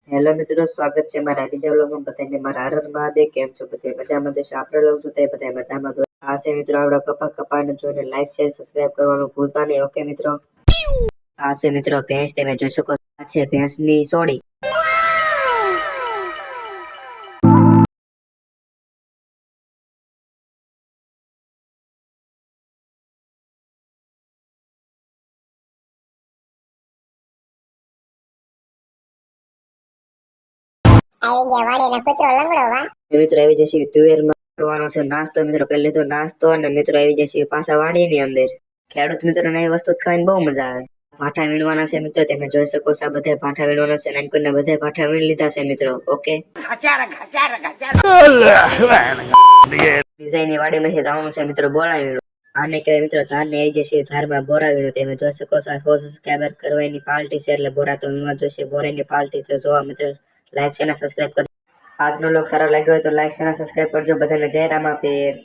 Hello મિત્રો, સ્વાગત છે મારા બીજા વ્લોગમાં. બધાને મારા હર હર મહાદેવ. કેમ છો બધા? મજામાં દેશો? આપણે લોકો છું તે બધા મજામાં. આ છે મિત્રો આપણા કપાને જોઈને લાઈક શેર સબસ્ક્રાઇબ કરવાનું ભૂલતા નહીં. ઓકે મિત્રો, આ છે મિત્રો ભેંસ. તમે જોઈ શકો છો, આ છે ભેંસની સોડી. મિત્રો આવી જશે તુવેરમાં કરવાનો છે નાસ્તો. મિત્રો કરી લીધો નાસ્તો અને મિત્રો આવી જશે પાછા વાડીની અંદર. ખેડૂત મિત્રો ને એ વસ્તુ ખાઈને બહુ મજા આવે. ભાઠા વીણવાના છે મિત્રો. તમે જોઈ શકો છો, બધા ભાઠા વીણવાના છે. નાનકુને બધા ભાઠા વીણ લીધા છે મિત્રો. ઓકે, ડિઝાઇનની વાડીમાંથી જવાનું છે મિત્રો બોરા વીણો. આને કહેવાય મિત્રો ધાન ને આવી જશે ધારમાં બોરા વીણો. તમે જોઈ શકો છો, 100 સબસ્ક્રાઇબર કરવાની પાર્ટી છે એટલે બોરા તો વીણવા જોઈશે. બોરાની પાર્ટી તો જોવા મિત્રો લાઈક અને સબસ્ક્રાઇબ કરજો. આજનો લોક સારો લાગ્યો હોય તો લાઈક અને સબસ્ક્રાઇબ કરજો. બધાને જય રામાપીર.